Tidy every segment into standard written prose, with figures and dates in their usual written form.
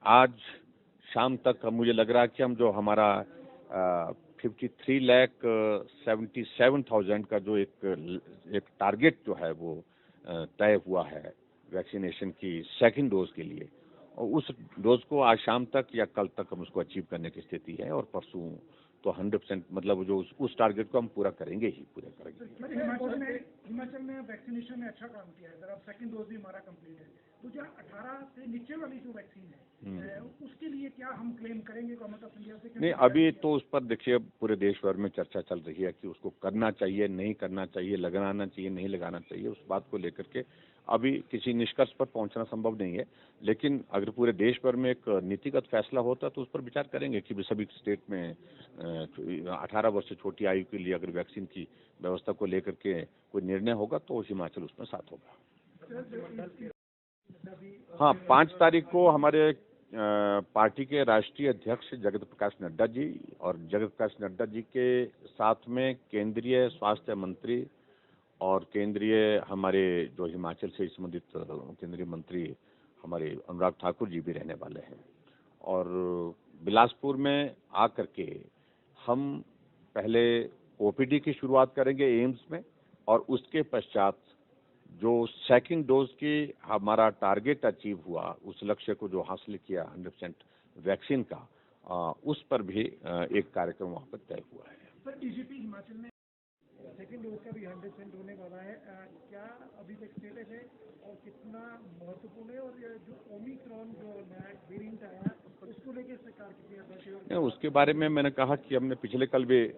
आज शाम तक मुझे लग रहा है कि हम जो हमारा 53,77,000 का जो एक टारगेट जो है वो तय हुआ है वैक्सीनेशन की सेकंड डोज के लिए, और उस डोज को आज शाम तक या कल तक हम उसको अचीव करने की स्थिति है, और परसों तो 100% मतलब जो उस टारगेट को हम पूरा करेंगे ही पूरा करेंगे। हिमाचल में वैक्सीनेशन में अच्छा काम किया है सर, अब सेकंड डोज भी हमारा कंप्लीट है, तो जो 18 से नीचे वाली जो वैक्सीन है उसके लिए क्या हम क्लेम करेंगे गवर्नमेंट ऑफ इंडिया से? नहीं, अभी तो उस पर देखिए पूरे देश भर में चर्चा चल रही है कि उसको करना चाहिए, नहीं करना चाहिए, लगाना चाहिए, नहीं लगाना चाहिए। उस बात को लेकर के अभी किसी निष्कर्ष पर पहुंचना संभव नहीं है, लेकिन अगर पूरे देश भर में एक नीतिगत फैसला होता तो उस पर विचार करेंगे कि सभी स्टेट में 18 वर्ष से छोटी आयु के लिए अगर वैक्सीन की व्यवस्था को लेकर के कोई निर्णय होगा तो हिमाचल उसमें साथ होगा। हाँ, 5 तारीख को हमारे पार्टी के राष्ट्रीय अध्यक्ष जगत प्रकाश नड्डा जी और जगत प्रकाश नड्डा जी के साथ में केंद्रीय स्वास्थ्य मंत्री और केंद्रीय हमारे जो हिमाचल से संबंधित केंद्रीय मंत्री हमारे अनुराग ठाकुर जी भी रहने वाले हैं, और बिलासपुर में आकर के हम पहले ओपीडी की शुरुआत करेंगे एम्स में, और उसके पश्चात जो सेकंड डोज की हमारा टारगेट अचीव हुआ, उस लक्ष्य को जो हासिल किया 100% वैक्सीन का, उस पर भी एक कार्यक्रम वहाँ पर तय हुआ है। सर, डीजीपी हिमाचल में सेकंड डोज का भी 100% होने वाला है, क्या अभी तक स्टेटस है और कितना महत्वपूर्ण है, और जो ओमिक्रॉन जो नया वेरिएंट आया उसको लेकर सरकार की उसके बारे में मैंने कहा कि हमने पिछले कल भी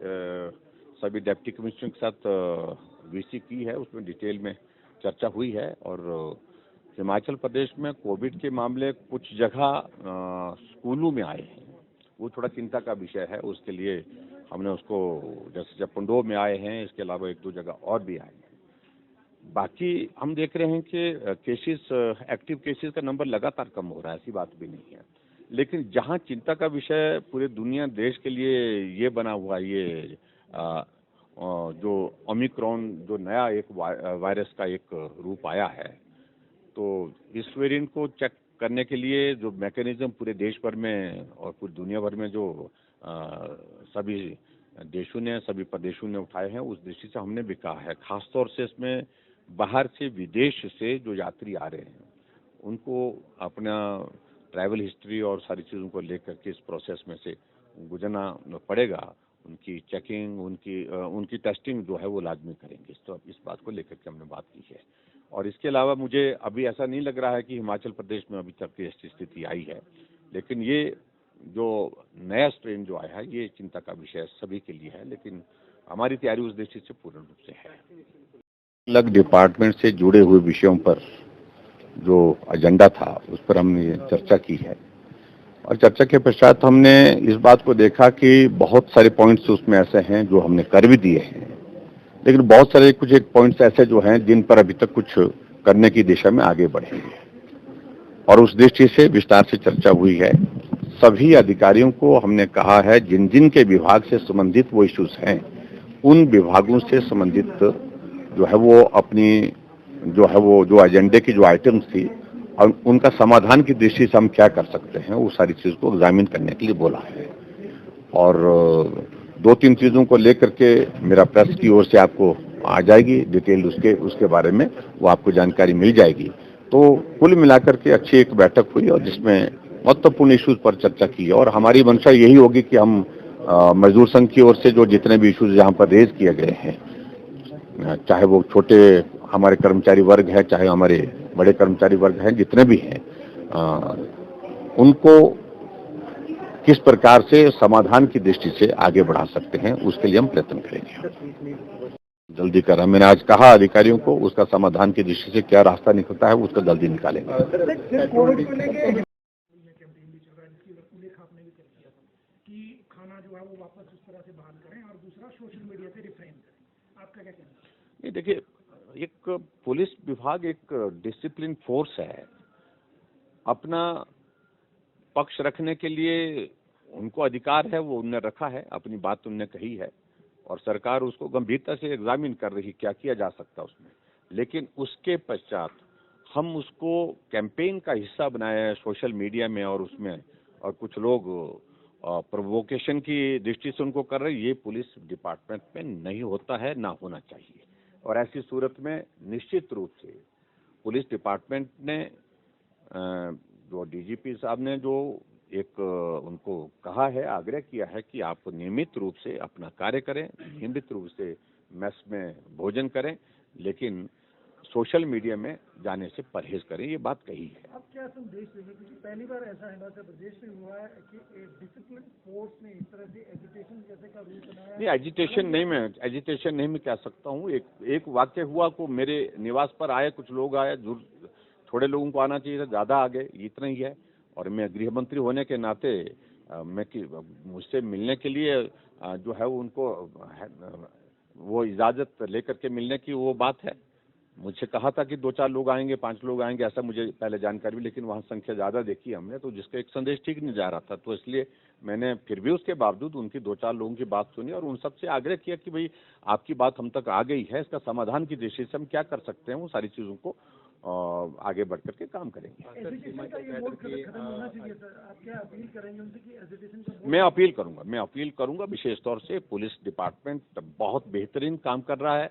सभी डिप्टी कमिश्नर के साथ वीसी की है, उसमें डिटेल में चर्चा हुई है, और हिमाचल प्रदेश में कोविड के मामले कुछ जगह स्कूलों में आए हैं, वो थोड़ा चिंता का विषय है। उसके लिए हमने उसको जैसे पंडोह में आए हैं, इसके अलावा 1-2 जगह और भी आए हैं। बाकी हम देख रहे हैं कि एक्टिव केसेस का नंबर लगातार कम हो रहा है, ऐसी बात भी नहीं है, लेकिन जहां चिंता का विषय पूरे दुनिया देश के लिए ये बना हुआ, ये जो ओमिक्रॉन जो नया एक वायरस का एक रूप आया है, तो इस वेरिएंट को चेक करने के लिए जो मैकेनिज्म पूरे देश भर में और पूरी दुनिया भर में जो सभी देशों ने, सभी प्रदेशों ने उठाए हैं, उस दृष्टि से हमने भी कहा है, खासतौर से इसमें बाहर से विदेश से जो यात्री आ रहे हैं उनको अपना ट्रैवल हिस्ट्री और सारी चीज़ों को लेकर के इस प्रोसेस में से गुजरना पड़ेगा। उनकी चेकिंग, उनकी टेस्टिंग जो है वो लाजमी करेंगे। तो इस बात को लेकर के हमने बात की है, और इसके अलावा मुझे अभी ऐसा नहीं लग रहा है कि हिमाचल प्रदेश में अभी तक ऐसी स्थिति आई है, लेकिन ये जो नया स्ट्रेन जो आया है ये चिंता का विषय सभी के लिए है, लेकिन हमारी तैयारी उस दृष्टि से पूर्ण रूप से है। अलग डिपार्टमेंट से जुड़े हुए विषयों पर जो एजेंडा था उस पर हमने चर्चा की है, और चर्चा के पश्चात हमने इस बात को देखा कि बहुत सारे पॉइंट्स उसमें ऐसे हैं जो हमने कर भी दिए हैं, लेकिन बहुत सारे कुछ एक पॉइंट्स ऐसे जो हैं जिन पर अभी तक कुछ करने की दिशा में आगे बढ़ेंगे, और उस दृष्टि से विस्तार से चर्चा हुई है। सभी अधिकारियों को हमने कहा है जिन जिन के विभाग से संबंधित वो इश्यूज हैं, उन विभागों से संबंधित जो है वो अपनी जो एजेंडे की जो आइटम्स थी और उनका समाधान की दृष्टि से हम क्या कर सकते हैं, वो सारी चीज को एग्जामिन करने के लिए बोला है। और 2-3 चीजों को लेकर के मेरा प्रेस की ओर से आपको आ जाएगी डिटेल, उसके बारे में वो आपको जानकारी मिल जाएगी। तो कुल मिलाकर के अच्छी एक बैठक हुई और जिसमें महत्वपूर्ण इश्यूज पर चर्चा की, और हमारी मंशा यही होगी कि हम मजदूर संघ की ओर से जो जितने भी इश्यूज यहाँ पर रेज किए गए हैं, चाहे वो छोटे हमारे कर्मचारी वर्ग है, चाहे हमारे बड़े कर्मचारी वर्ग हैं, जितने भी हैं, उनको किस प्रकार से समाधान की दृष्टि से आगे बढ़ा सकते हैं, उसके लिए हम प्रयत्न करेंगे। जल्दी कर, मैंने आज कहा अधिकारियों को, उसका समाधान की दृष्टि से क्या रास्ता निकलता है उसका जल्दी निकालेंगे। खाना जो है वो वापस उस तरह से बहाल करें, और दूसरा सोशल मीडिया से रिफ्रेन करें, आपका क्या कहना है? ये देखिए, एक पुलिस विभाग एक डिसिप्लिन फोर्स है, अपना पक्ष रखने के लिए उनको अधिकार है, वो उनने रखा है, अपनी बात उनने कही है, और सरकार उसको गंभीरता से एग्जामिन कर रही क्या किया जा सकता उसमें। लेकिन उसके पश्चात हम उसको कैंपेन का हिस्सा बनाए हैं सोशल मीडिया में और उसमें, और कुछ लोग प्रोवोकेशन की दृष्टि से उनको कर रहे हैं। ये पुलिस डिपार्टमेंट में नहीं होता है, ना होना चाहिए। और ऐसी सूरत में निश्चित रूप से पुलिस डिपार्टमेंट ने जो डीजीपी साहब ने जो एक उनको कहा है, आग्रह किया है कि आप नियमित रूप से अपना कार्य करें, नियमित रूप से मेस में भोजन करें, लेकिन सोशल मीडिया में जाने से परहेज करें, ये बात कही है। अब क्या संदेश देंगे, क्योंकि पहली बार ऐसा हिमाचल प्रदेश में हुआ है कि एक डिसिप्लिन फोर्स ने इस तरह से एजुटेशन जैसे का रूप बनाया। नहीं, एजिटेशन नहीं मैं कह सकता हूँ। एक वाक्य हुआ को मेरे निवास पर आए, कुछ लोग आए, थोड़े लोगों को आना चाहिए था, ज्यादा आ गए, इतना ही है। और मैं गृह मंत्री होने के नाते मुझसे मिलने के लिए जो है उनको वो इजाजत लेकर के मिलने की वो बात है। मुझसे कहा था कि 2-4 लोग आएंगे, 5 लोग आएंगे, ऐसा मुझे पहले जानकारी भी, लेकिन वहाँ संख्या ज़्यादा देखी हमने, तो जिसका एक संदेश ठीक नहीं जा रहा था। तो इसलिए मैंने फिर भी उसके बावजूद उनकी 2-4 लोगों की बात सुनी और उन सबसे आग्रह किया कि भाई आपकी बात हम तक आ गई है, इसका समाधान की दृष्टि से हम क्या कर सकते हैं, वो सारी चीज़ों को आगे बढ़ करके काम करेंगे। मैं अपील करूंगा विशेष तौर से। पुलिस डिपार्टमेंट बहुत बेहतरीन काम कर रहा है,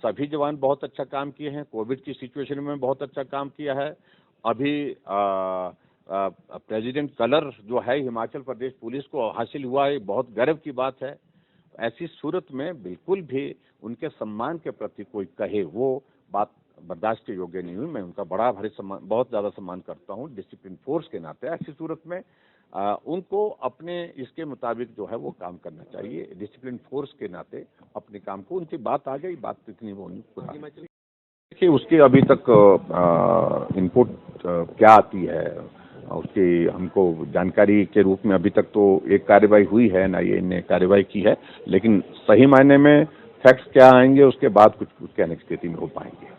सभी जवान बहुत अच्छा काम किए हैं, कोविड की सिचुएशन में बहुत अच्छा काम किया है। अभी प्रेसिडेंट कलर जो है हिमाचल प्रदेश पुलिस को हासिल हुआ है, बहुत गर्व की बात है। ऐसी सूरत में बिल्कुल भी उनके सम्मान के प्रति कोई कहे वो बात बर्दाश्त के योग्य नहीं हुई। मैं उनका बहुत ज़्यादा सम्मान करता हूँ डिसिप्लिन फोर्स के नाते। ऐसी सूरत में उनको अपने इसके मुताबिक जो है वो काम करना चाहिए। डिसिप्लिन फोर्स के नाते अपने काम को, उनकी बात आ गई, बात इतनी वो नहीं। देखिए उसकी अभी तक इनपुट क्या आती है उसकी हमको जानकारी के रूप में अभी तक तो एक कार्रवाई हुई है ना, ये इन्हें कार्रवाई की है, लेकिन सही मायने में फैक्ट्स क्या आएंगे उसके बाद कुछ कहने की स्थिति में हो पाएंगे।